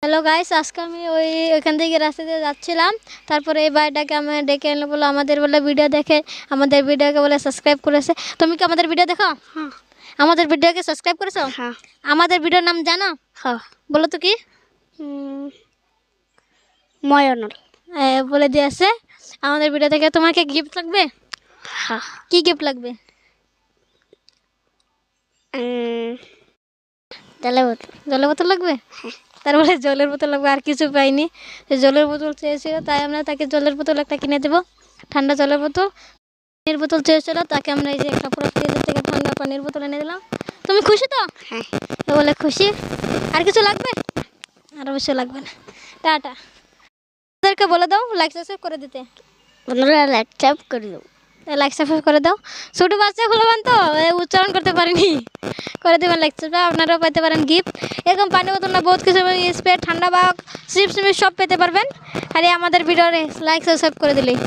Hello guys, আজকে আমি ওইখান থেকে রাস্তা দিয়ে যাচ্ছিলাম। তারপরে এই ভাইটাকে আমি ডেকে এনে বলে আমাদের বলে ভিডিও দেখে, আমাদের ভিডিওকে বলে সাবস্ক্রাইব করেছে। তুমি কি আমাদের ভিডিও দেখো? হ্যাঁ। আমাদের ভিডিওকে সাবস্ক্রাইব করেছো? হ্যাঁ। আমাদের ভিডিওর নাম জানো? হ্যাঁ। বলো তো কি? ময়নর। বলে দিয়েছে। আমাদের ভিডিও থেকে তোমাকে গিফট লাগবে? হ্যাঁ। কি গিফট লাগবে? জলের বোতল। জলের বোতল লাগবে? তারপরে জলের বোতল লাগবে, আর কিছু পাইনি। জলের বোতল চেয়েছিল, তাই আমরা তাকে জলের বোতল একটা কিনে দেবো, ঠান্ডা জলের বোতল। পানির বোতল চেয়েছিল, তাকে আমরা এই যে একটা পুরো ফ্রিজের থেকে ঠান্ডা পানির বোতল এনে দিলাম। তুমি খুশি তো? হ্যাঁ। বলে খুশি। আর কিছু লাগবে? আর অবশ্যই লাগবে না। টাটা। ওদেরকে বলে দাও লাইক সাবস্ক্রাইব করে দিতে। বন্ধুরা লাইক করে দেবো। লাইক সাবস্ক্রাইব করে দাও। ছোটো বাচ্চা খুলবেন তো, উচ্চারণ করতে পারিনি, করে দেবেন লাইক সাবস্ক্রাইব। আপনারাও পেতে পারেন গিফট। এরকম পানি বোতল না, বহুত কিছু স্প্রে, ঠান্ডা বা চিপস সব পেতে পারবেন। আর আমাদের ভিডিওরে লাইক সাবস্ক্রাইব করে দিলেই।